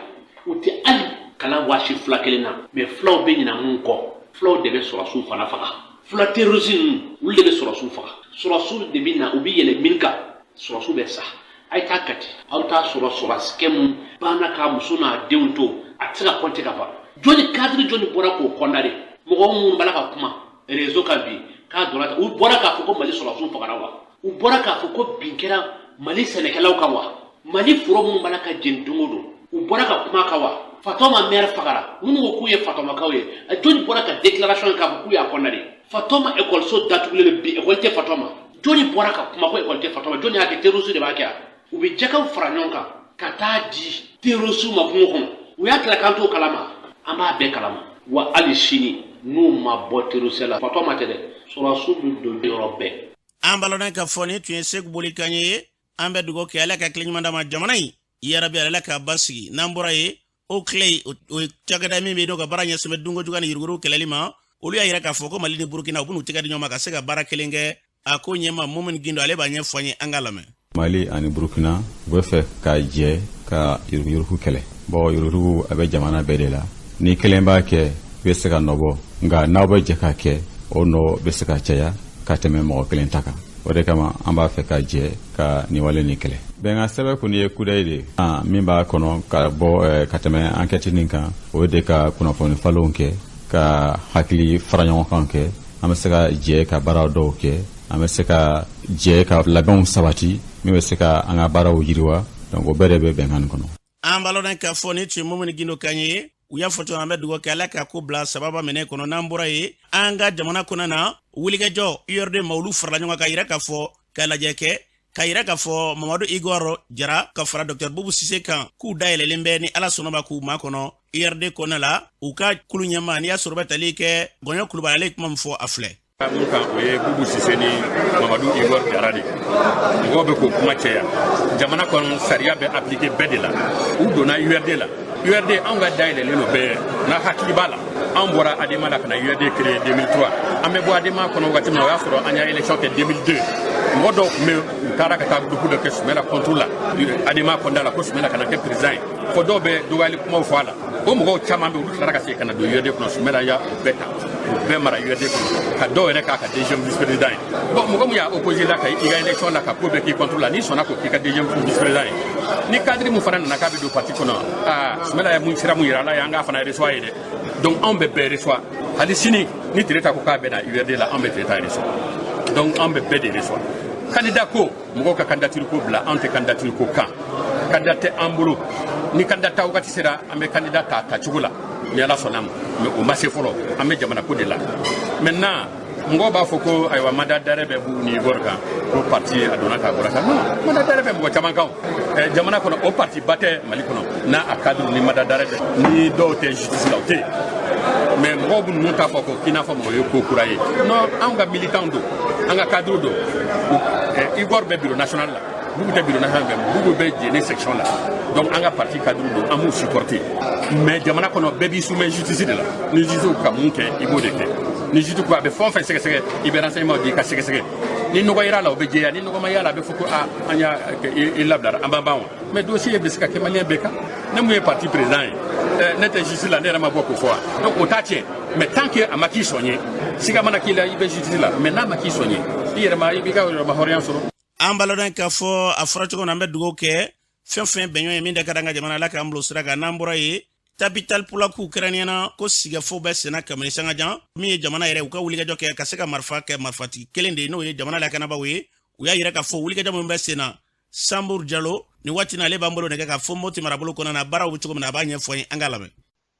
u tɛ hali kalan waasi fila kelen na mais filaw bɛ ɲina mun kɔ filaw de bɛ sɔrɔsiw fana faga fila terroriste ninnu olu de bɛ sɔrɔsiw faga sɔrɔsiw de bɛ na u bɛ yɛlɛ min kan sɔrɔsiw bɛ sa a ye taa kati aw t'a sɔrɔ sɔrɔsikɛ mun banna k'a muso n'a denw to a tɛ se ka kɔnte ka ban jɔnni cadre jɔnni bɔra k'o kɔndare mɔgɔ minnu bala ka kuma réseau kan bi k'a dɔnna u bɔra k'a fɔ ko Mali sɔrɔsiw fagara wa u bɔra k'a fɔ ko bin kɛra Mali sɛnɛkɛlaw kan wa Mali foro minnu bala ka jeni don o don u bɔra ka kuma kan wa Fatoma maire fagara minnu ko k'u ye Fatomakaw ye a jɔnni bɔra ka déclaration k'a fɔ k'u y'a kɔndare Fatoma écoleso datugulen bi école tɛ Fatoma jɔnni bɔra ka kuma ko école tɛ Fatoma jɔnni y'a kɛ terroriste de b'a kɛ u bɛ jɛgɛw fara ɲɔgɔn kan ka taa di terroriste ma kungo kɔnɔ u y'a tila k'an t'o kalama an b'a bɛɛ kalama wa hali sini n'u ma bɔ terroriste la Fatoma tɛ dɛ sɔrɔsiw bɛ don yɔrɔ bɛɛ. An balodan ka fɔ ni tun ye Segu Boli kan ye an bɛ dugawu kɛ ala ka tile ɲuman d'a ma jamana in yarabi ala ka basigi n'an bɔra ye o tile o cakɛda min bɛ yen n'o ka baara ɲɛsin bɛ dunko juguya ni yuruguyurugu kɛlɛli ma olu y'a yira k'a fɔ ko Mali ni Burukina u bɛn'u tɛgɛ di ɲɔgɔn ma ka se ka baara kelen kɛ a ko ɲɛma Mumuni Gindo ale b'a ɲɛfɔ an ye an ka lamɛn. Mali ani Burukina u bɛ fɛ ka jɛ ka yuruguyurugu kɛlɛ bon yuruguyurugu a bɛ jamana bɛɛ de la ni kelen b'a kɛ bɛ se ka nɔbɔ nka n'aw bɛ jɛ k'a kɛ o nɔ bɛ se ka caya ka tɛmɛ mɔgɔ kelen ta kan o de kama an b'a fɛ ka jɛ ka nin wale ni kɛlɛ bɛnkan sɛbɛn kɔni ye kudayi de min b'a kɔnɔ ka bɔ ka tɛmɛ enquête nin kan o de ka kunnafoni falenw kɛ ka hakili fara ɲɔgɔn kan kɛ an bɛ se ka jɛ ka baaraw dɔw kɛ an bɛ se ka jɛ ka labɛnw sabati min bɛ se ka an ka baaraw yiriwa donc o bɛɛ de bɛ bɛnkan kɔnɔ. An balɔn ka fɔ ni tun ye Mumuni Gindo kan ye u y'a fɔ cogo an bɛ dugawu kɛ Ala ka ko bila sababa minɛ kɔnɔ n'an bɔra ye an ka jamana kɔnɔ na wulikɛjɔ URD ma olu farala ɲɔgɔn kan ka yira k'a fɔ ka lajɛ kɛ ka yira k'a fɔ Mamadu Igor Jara ka fara Dr Boubou Cissé kan k'u dayɛlɛlen bɛ ni Ala sɔnn'a ma k'u makɔnɔ URD kɔnɔ la u ka kulu ɲɛma n'i y'a sɔrɔ bɛ tali kɛ Gɔɲɔ Kulubali ale kuma min fɔ a filɛ. Mun kan o ye Boubou Cissé ni Mamadu Igor Jara de mɔgɔw bɛ k'o kuma cɛya jamana kɔnɔ sariya bɛ appliquer bɛɛ de la u donna URD la URD anw ka dayɛlɛlen don bɛɛ n'a hakili b'a la an bɔra ADEMA la ka na URD créé 2003 an bɛ bɔ ADEMA kɔnɔ wagati min na o y'a sɔrɔ an y'a élection kɛ 2002 mɔgɔ dɔw tun bɛ u taara ka taa dugu dɔ kɛ Sumala contour la ADEMA kɔnɔna la ko Sumala kana kɛ président ye fɔ dɔw bɛ dɔgɔyali kumaw fɔ a la o mɔgɔw caman bɛ olu tilara ka segin ka na don URD kɔnɔ Sumala y'a bɛɛ ta u bɛɛ mara URD kɔnɔ ka dɔw yɛrɛ k'a ka deuxième vice président ye bon mɔgɔ min y'a opposé la ka i ka élection la ka ko bɛɛ k'i contre la n'i sɔnna k'o k'i ka deuxième vice président ye ni cadre min fana nana k'a bɛ don parti kɔnɔ Sumala ye mun sira mun yira ala ye an k'a fana reçoit ye dɛ donc anw bɛ bɛɛ reçoit hali sini ni Tireta ko k'a bɛ na URD la an bɛ Tireta reçoit donc an bɛ bɛɛ de reçoit candidat ko mɔgɔw ka candidature ko bila an tɛ candidature ko kan candidat tɛ an bolo ni candidat ta wagati sera an bɛ candidat ta tacogo la ni ala sɔnna ma mais o ma se fɔlɔ an bɛ jamana ko de la maintenant mɔgɔw b'a fɔ ko ayiwa mandat d'arrêt bɛ Boubou ni Igor kan ko parti a donna k'a bɔra sa non mandat d'arrêt bɛ mɔgɔ caman kan jamana kɔnɔ o parti ba tɛ Mali kɔnɔ n'a a cadre ni mandat d'arrêt bɛ ni dɔw tɛ justice la o tɛ yen mais mɔgɔw bɛ ninnu t'a fɔ ko k'i n'a fɔ mɔgɔ ye ko kura ye non anw ka militant don an ka cadre don Igor bɛ bureau national la Boubou tɛ bureau national bɛ Boubou bɛ jɛni section la donc an ka parti cadre don an b'u supporter mais jamana kɔnɔ bɛɛ b'i soumet justice de la ni justice ka mun kɛ i b'o de kɛ ni justice ko a bɛ fɛn o fɛn sɛgɛsɛgɛ i bɛ renseignement di i ka sɛgɛsɛgɛ ni nɔgɔ yera la o bɛ jɛya ni nɔgɔ ma y'a la a bɛ fɔ ko an y'a i labilara an b'an ban wa mais dossier bɛ se ka kɛ maliyɛn bɛɛ kan ne mun ye parti président ye ne tɛ justice la ne yɛrɛ ma bɔ k'o fɔ wa donc o t'a tiɲɛ mais tant que a ma k'i sɔn ye siga mana k'i la i bɛ justice la mais n'a ma k'i sɔn ye i yɛrɛ ma i b'i ka yɛrɛma hɔrɔnya sɔrɔ. An balɔdɔn k'a fɔ a fɔra cogo min an bɛ dugawu kɛ fɛn fɛn bɛnɲɔgɔn ye min da ka d'an ka jamana Ala k'an bilo sira kan n'an bɔra ye capital pulaku kɛrɛnkɛrɛnna ko sigafo bɛ senna kamalen sangajan min ye jamana yɛrɛ u ka wulikajɔ kɛ ka se ka marifa kɛ marifatigi kelen de ye n'o ye jamana lakanabaaw ye u y'a yira k'a fɔ wulikajɔ min bɛ senna Sambour Diallo ni waati na ale b'an bolo nɛgɛ k'a fɔ Moti marabolo kɔnɔ na baaraw bɛ cogo min na a b'a ɲɛfɔ an ye an k'a lamɛn.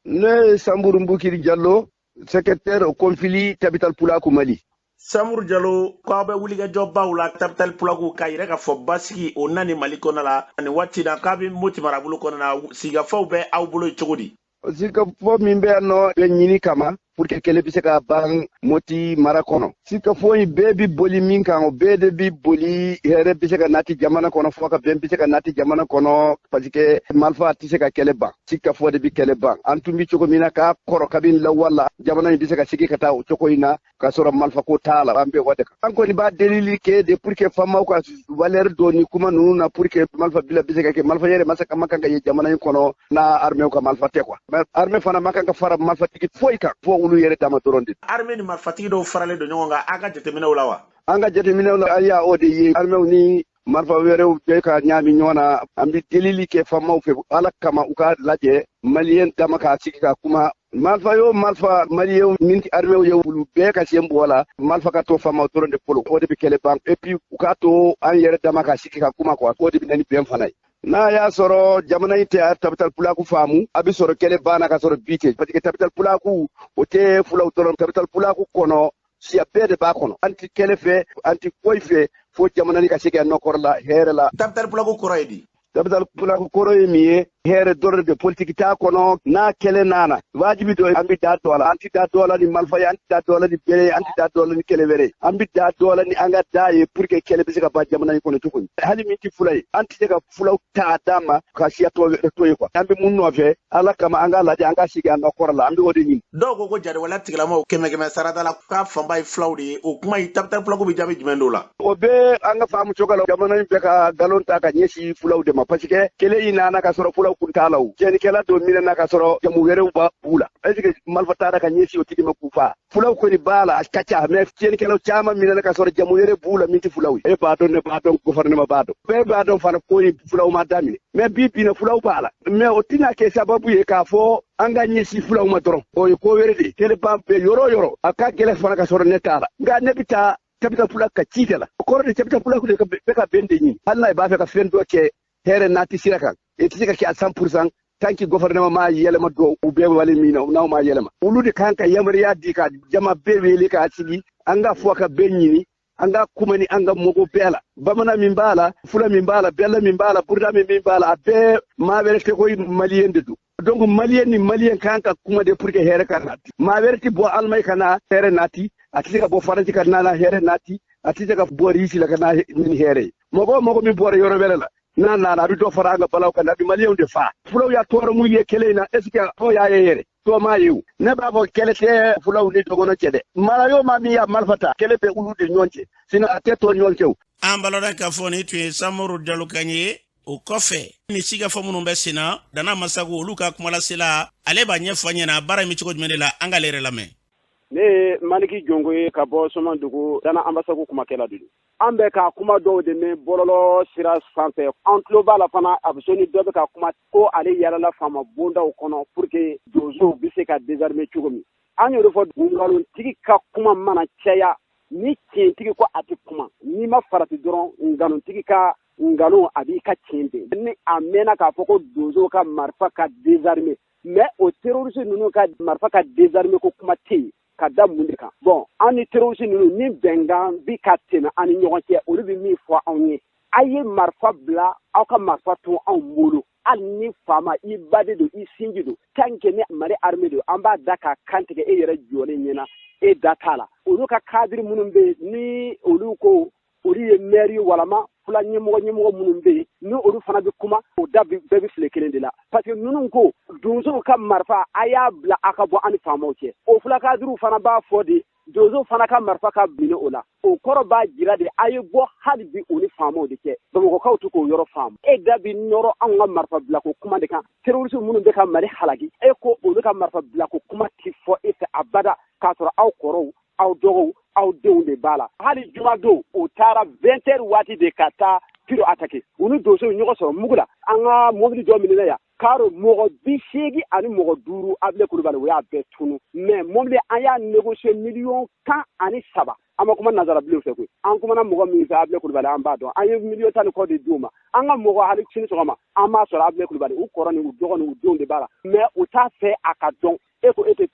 Ne ye Sambour Mbukiri Diallo secrétaire au conflit capital pulaku Mali. Sambour Diallo k'aw bɛ wulikajɔ baw la capital pulaku k'a yira k'a fɔ basigi o na ni Mali kɔnɔ la ani waati na k'a bɛ Moti marabolo kɔnɔ na sigafaw bɛ aw bolo cogo di. Sigafo min bɛ yan nɔ bɛ ɲini kama pour que kɛlɛ bɛ se ka ban Moti mara kɔnɔ. Sigafo in bɛɛ bi boli min kan o bɛɛ de bi boli hɛrɛ bɛ se ka nati jamana kɔnɔ fo ka bɛn bɛ se ka nati jamana kɔnɔ parce que marifa tɛ se ka kɛlɛ ban. Sigafo de bi kɛlɛ ban. An tun bi cogo min na k'a kɔrɔ kabini lawala jamana in bɛ se ka sigi ka taa o cogo in na k'a sɔrɔ marifa ko t'a la an bɛ o de kan. An kɔni b'a delili kɛ de pour que faamaw ka valeur dɔ ni kuma ninnu na pour que marifa bila bɛ se ka kɛ marifa yɛrɛ ma se ka man kan ka ye jamana in kɔnɔ n'a armée ka marifa tɛ quoi. Mais armée fana man kan ka fara marifatigi foyi kan fo olu yɛrɛ dama dɔrɔn de. Armée ni marifatigi dɔw faralen don ɲɔgɔn kan a ka jateminɛw la wa. An ka jateminɛw la an y'a o de ye armée ni marifa wɛrɛw bɛɛ ka ɲaami ɲɔgɔn na an bɛ delili kɛ faamaw fɛ ala kama u ka lajɛ maliyɛn dama k'a sigi ka kuma marifa yo marifa maliyɛnw ni armée ye olu bɛɛ ka sen bɔ la marifa ka to faamaw dɔrɔn de bolo o de bɛ kɛlɛ ban et puis u k'a to an yɛrɛ dama ka sigi ka kuma quoi o de bɛ na ni bɛn fana ye. N'a y'a sɔrɔ jamana in tɛ capital pulaku faamu a bɛ sɔrɔ kɛlɛ banna ka sɔrɔ bi tɛ parce que capital pulaku o tɛ fulaw dɔrɔn capital pulaku kɔnɔ siya bɛɛ de b'a kɔnɔ an tɛ kɛlɛ fɛ an tɛ foyi fɛ fo jamana ni ka se ka nɔkɔrɔ la hɛrɛ la. Capital pulaku kɔrɔ ye di. Capital pulaku kɔrɔ ye min ye hɛrɛ dɔrɔn de politique t'a kɔnɔ n'a kɛlɛ nana wajibi dɔ an bɛ da dɔ la an tɛ da dɔ la ni marifa ye an tɛ da dɔ la ni bere ye an tɛ da dɔ la ni kɛlɛ wɛrɛ ye an bɛ da dɔ la ni an ka da ye pour que kɛlɛ bɛ se ka ban jamana in kɔnɔ cogo min hali min tɛ fula ye an tɛ se ka fulaw ta d'a ma ka siya tɔ ye quoi an bɛ mun nɔfɛ ala kama an ka lajɛ an ka sigi an nɔkɔrɔ la an bɛ o de ɲini. Dɔw ko ko jadewala tigilamaw kɛmɛ sarada la k'a fanba ye fulaw de ye o kuma in capital pulaku bɛ jaabi jumɛn dɔw la. O bɛ an ka faamu cogo la jamana in bɛ ka nkalon ta ka ɲɛsin fulaw de ma parce que kɛlɛ in nana ka sɔrɔ fulaw kuntala u jeni kala do mina na ka soro jamu were ba bula ezike malfatara ka nyesi o tigi makufa fulaw ko ni bala kacha me jeni kala chama mina na ka soro jamu were bula minti fulaw e ba don ne ba don gouvernement ba do be ba don fana ko ni fulaw ma damine me bibi na fulaw bala me o tina ke sababu ye ka fo anga nyesi fulaw ma doron o ko were de tele pampe yoro aka gele fana ka soro netara nga nebita tabita fula ka citela ko de tabita fula ko be ka bende ni Allah ba fe ka fen do ke here nati siraka e tisika ki 100% tanki gouvernement ma yelema do ube wali mina na ma yelema ulude kanka yamriya dika jama bewele ka sigi anga foka benyini anga kumani anga mogo bela bamana mimbala fula mimbala bella mimbala burda mimbala abe ma werte koy malien de du donc malien kanka kuma de pour que here kanati ma werti bo almay kana here nati atisika bo faranti kana na here nati atisika bo risi la kana min here mogo mi bore yoro belela na do faranga balaw kan abi malien de fa fulaw ya toro mu ye kelena est ce que to ya yere to ma yu ne ba bo kelete fulaw ni dogono cede mala yo ma mi ya malfata kelebe ulude nyonche sina ateto nyonche ambaloda ka foni tu samuru dalukanye o kofe ni siga fo munumbe sina dana masago luka kumala sila ale ba nyefanya na bara mi chiko jmendela angalere lame ne maniki jongo ka bo soma dugu dana ambasago kuma kela dudu ambe ka kuma do de me bololo sira santé en global la fana absoni do ka kuma ko ale yala la fama bonda o kono pour que dozo bise ka désarmer chugomi anyo do fo ngalon tigi ka kuma mana cheya ni tigi ko ati kuma ni ma farati doron ngalon tigi ka ngalo abi ka chembe ni amena ka foko dozo ka marfa ka désarmer mais au terrorisme nunu ka marfa ka désarmer ko kuma te ka da mun kan bon ani terrorisme nunu ni bengan bi ka tena ani ɲɔgɔn cɛ olu bi min fɔ anw ye aye marfa bla aw ka marfa to anw bolo hali ni fama i bade do i sinji do tanke ni mari armée do an b'a da ka kantigɛ e yɛrɛ jɔlen ɲɛna e da t'a la olu ka cadre minnu bɛ ni olu ko olu ye maire walama fula ɲɛmɔgɔ minnu bɛ yen ni olu fana bɛ kuma o da bɛɛ bɛ file kelen de la parce que ninnu ko donsow ka marifa a y'a bila a ka bɔ ani faamaw cɛ o fula cadre fana b'a fɔ de donsow fana ka marifa ka binne o la o kɔrɔ b'a jira de a ye bɔ hali bi o ni faamaw de cɛ bamakɔkaw to k'o yɔrɔ faamu e da bi nɔrɔ anw ka marifa bila ko kuma de kan terroriste minnu bɛ ka mali halaki e ko olu ka marifa bila ko kuma ti fɔ e fɛ abada k'a sɔrɔ aw kɔrɔw aw dɔgɔw aw denw de b'a la hali juma don o taara 20h waati de ka taa piro attaqué olu donsow ɲɔgɔn sɔrɔ mugu la an ka mobili dɔ minɛ yan karo mɔgɔ 80 ani mɔgɔ 5 Abdulaye Kulubali o y'a bɛɛ tunu mais mobili an y'a négocier million 17 an ma kuma nazara bilen fɛ koyi an kumana mɔgɔ min fɛ Abdulaye Kulubali an b'a dɔn an ye million 10 kɔ de d'u ma an ka mɔgɔ hali sini sɔgɔma an b'a sɔrɔ Abdulaye Kulubali u kɔrɔ ni u dɔgɔ ni u denw de b'a la mais u t'a fɛ a ka dɔn e ko e tɛ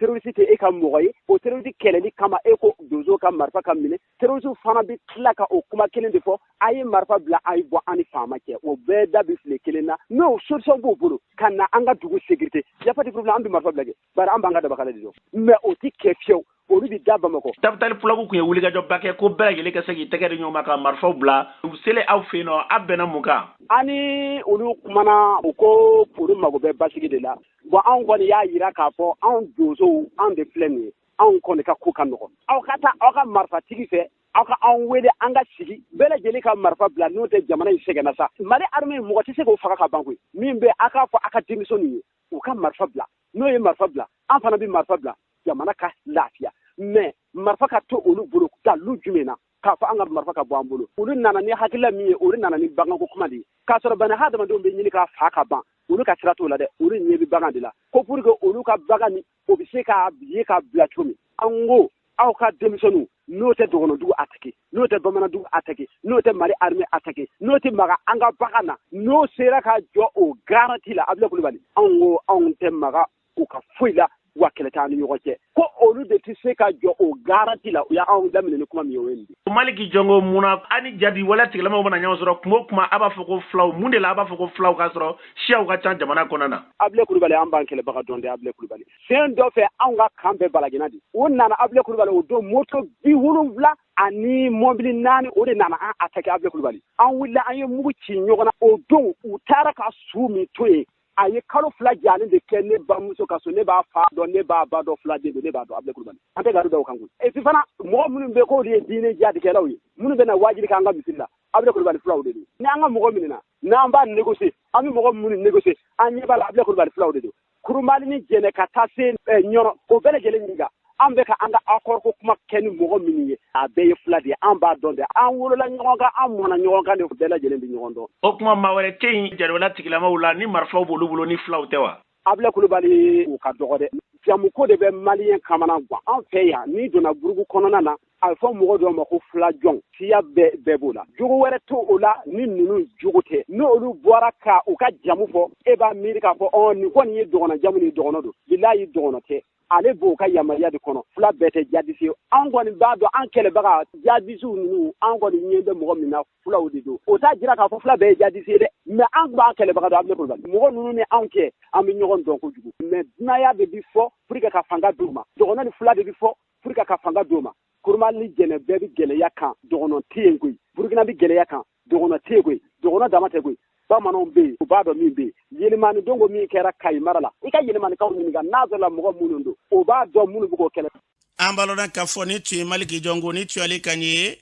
terroriste tɛ e ka mɔgɔ ye o terroriste kɛlɛli kama e ko donso ka marifa ka minɛ terroriste fana bɛ tila ka o kuma kelen de fɔ a ye marifa bila a ye bɔ an ni faama cɛ o bɛɛ da bɛ file kelen na n'o solution b'o bolo ka na an ka dugu sécurité yafa ti problème an bɛ marifa bila kɛ bari an b'an ka dabakala de dɔn mais o ti kɛ fiyewu olu bi da Bamakɔ tabitali fulagu kun ye wulikajɔba kɛ ko bɛɛ lajɛlen ka se k'i tɛgɛ di ɲɔgɔn ma ka marifaw bila u selen aw fɛ yen nɔ a bɛnna mun kan ani olu kumana u ko olu mago bɛ basigi de la bon anw kɔni y'a yira k'a fɔ anw donsow anw de filɛ nin ye anw kɔni ka ko ka nɔgɔn aw ka taa aw ka marifatigi fɛ aw ka anw wele an ka sigi bɛɛ lajɛlen ka marifa bila n'o tɛ jamana in sɛgɛnna sa mali armée mɔgɔ tɛ se k'o faga ka ban koyi min bɛ a k'a fɔ a ka denmisɛnninw ye u ka marifa bila n'o ye marifa bila an fana bɛ marifa bila jamana ka lafiya mais marifa ka to olu bolo dalu jumɛn na k'a fɔ an ka marifa ka bɔ an bolo olu nana ni hakilila min ye olu nana ni baganko kuma de ye k'a sɔrɔ bani hadamadenw bɛ ɲini k'a fa ka ban olu ka sira t'o la dɛ olu ɲɛ bɛ bagan de la ko pour que olu ka bagan ni o bɛ se k'a ye k'a bila cogo min an ko aw ka denmisɛnninw n'o tɛ dɔgɔnɔdugu attaqué n'o tɛ bamanandugu attaqué n'o tɛ mali armée attaqué n'o tɛ maga an ka bagan na n'o sera ka jɔ o garanti la Abdulaye Kulubali anw ko anw tɛ maga u ka foyi la wa kɛlɛ t'an ni ɲɔgɔn cɛ ko olu de tɛ se ka jɔ o garanti la u y'anw daminɛ ni kuma min ye o ye nin ye maliki jɔngo munna ani jadi wala tigilamaw bɛna ɲɔgɔn sɔrɔ kuma o kuma a b'a fɔ ko fulaw mun de la a b'a fɔ ko fulaw k'a sɔrɔ siyaw ka ca jamana kɔnɔna na Abdulaye Kulubali an b'an kɛlɛbaga dɔn dɛ Abdulaye Kulubali sen dɔ fɛ anw ka kan bɛɛ balagina de o nana Abdulaye Kulubali o don moto 70 ani mobili 4 o de nana an attaqué Abdulaye Kulubali an wulila an ye mugu ci ɲɔgɔn na o don u taara ka su min to yen a ye kalo fila jalen de kɛ ne bamuso ka so ne b'a fa dɔn ne b'a ba dɔn fila den don ne b'a dɔn Abdulaye Kulubali an tɛ gari da o kan koyi et puis fana mɔgɔ minnu bɛ k'o de ye diinɛ jaatikɛlaw ye minnu bɛna wajibi k'an ka misiri la Abdulaye Kulubali filaw de don ni an ka mɔgɔ minɛ na n'an b'a négocier an bɛ mɔgɔ minnu négocier an ɲɛ b'a la Abdulaye Kulubali filaw de don Kurumali ni Jɛnɛ ka taa se Ɲɔrɔ o bɛɛ lajɛlen ɲininka an bɛ ka an ka accord ko kuma kɛ ni mɔgɔ minnu ye a bɛɛ ye fila de ye an b'a dɔn de an wolola ɲɔgɔn kan an mɔna ɲɔgɔn kan de bɛɛ lajɛlen bɛ ɲɔgɔn dɔn o kuma maa wɛrɛ tɛ yen Jadawala tigilamaw la ni marifaw b'olu bolo ni filaw tɛ wa Abdulaye Kulubali u ka dɔgɔ dɛ jamu ko de bɛ maliyɛn kamana gan an fɛ yan n'i donna gurupu kɔnɔna na a bɛ fɔ mɔgɔ dɔw ma ko fila jɔn siya bɛɛ b'o la jogo wɛrɛ to o la ni ninnu jogo tɛ n'olu bɔra ka u ka jamu fɔ e b'a miiri k'a fɔ nin kɔni ye dɔgɔnɔ jamu ni dɔgɔnɔ don bilahi dɔgɔnɔ tɛ ale b'o ka yamaruya de kɔnɔ fila bɛɛ tɛ jadisi ye an kɔni b'a dɔn an kɛlɛbaga jadisiw ninnu an kɔni ɲɛ bɛ mɔgɔ min na fulaw de don o t'a jira k'a fɔ fila bɛɛ ye jadisi ye dɛ mais an b'an kɛlɛbaga dɔn Abdulaye Kulubali mɔgɔ ninnu ni anw cɛ an bɛ ɲɔgɔn dɔn kojugu mais dunanya de bi fɔ pour que ka fanga d'u ma dɔgɔnɔ ni fila de bi fɔ pour que ka fanga d'u ma Kurumali ni Jɛnɛ bɛɛ bi gɛlɛya kan dɔgɔnɔ tɛ yen koyi Burukina bi gɛlɛya kan dɔgɔnɔ tɛ yen koyi dɔgɔnɔ dama tɛ koyi bamananw bɛ yen u b'a dɔn min bɛ yen yɛlɛmani dongo min kɛra Kayi mara la i ka yɛlɛmanikaw ɲininka n'a sɔrɔla mɔgɔ minnu don o b'a dɔn minnu bɛ k'o kɛlɛ an b'a lɔn k'a fɔ ni tun ye Maliki Jɔngo ni tun ye Ale Kaɲe ye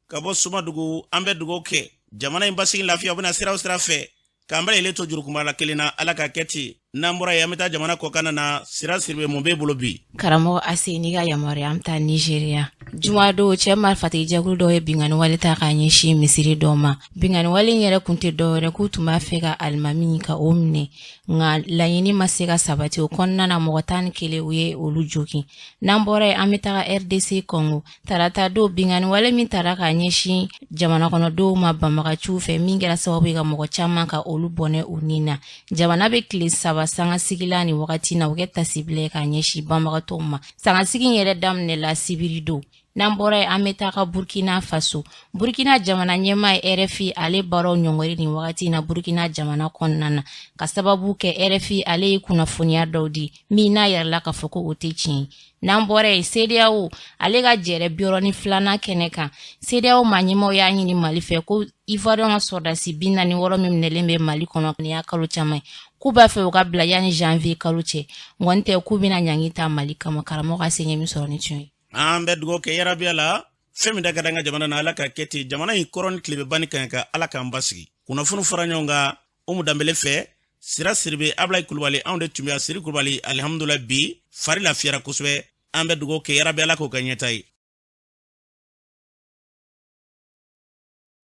ka bɔ Sumadugu an bɛ dugawu kɛ jamana in basigi lafiya bɛna sira o sira fɛ k'an bɛɛ yɛlɛ to Jurukumala kelen na Ala ka kɛ ten n'an bɔra yen an bɛ taa jamana kɔkan na Sira Siribe mun b'e bolo bi karamɔgɔ Ase n'i ka yamaruya an bɛ taa Nigeriya jumadon cɛ marifati jɛkulu dɔw ye bingani wale ta k'a ɲɛsin misiri dɔw ma bingani wale in yɛrɛ kun tɛ dɔwɛrɛ k'u tun b'a fɛ ka alimami ka o minɛ nka laɲini ma se ka sabati o kɔnɔna na mɔgɔ 11 u ye olu jogin n'an bɔra yen an bɛ taga RDC Congo tarata don bingani wale min tara k'a ɲɛsin jamana kɔnɔdenw ma banbagaciw fɛ min kɛra sababu ye ka mɔgɔ caman ka olu bɔnɛ u ni na jamana bɛ tile 3 sangasigila ni wagati na u kɛ tasibila k'a ɲɛsin banbagatɔw ma sangasigi yɛrɛ daminɛ la sibiri don n'an bɔra yen an bɛ taga Burkina Faso Burkina jamana ɲɛmaa ye RFI ale baaraw ɲɔngɔri ni wagati na Burkina jamana kɔnɔna na ka sababu kɛ RFI ale ye kunnafoniya dɔw di min n'a yɛrɛla k'a fɔ ko o tɛ tiɲɛ n'an bɔra yen CEDEAO ale ka jɛrɛ biyɔrɔni filanan kɛnɛ kan CEDEAO maa ɲɛmaw y'a ɲini Mali fɛ ko Ivoirien ka sɔrdasi 46 min minɛlen bɛ Mali kɔnɔ ni y'a kalo caman k'u b'a fɛ u ka bila yanni janvier kalo cɛ ngɔni tɛ k'u bɛna ɲangi ta Mali kama karamɔgɔ ka se ɲɛ min sɔrɔ ni tiɲɛ ye an bɛ dugawu kɛ yarabiya la fɛn min da ka d'an ka jamana na Ala ka kɛ ten jamana in kɔrɔ ni tile bɛ ban ni kaɲɛ kan Ala k'an basigi kunnafoni fara ɲɔgɔn kan Umu Danbele fɛ Sira Siribe Ablaye Kulubali anw de tun bɛ Siri Kulubali alihamudulahi bi fari lafiyara kosɛbɛ an bɛ dugawu kɛ yarabiya la k'o ka ɲɛta ye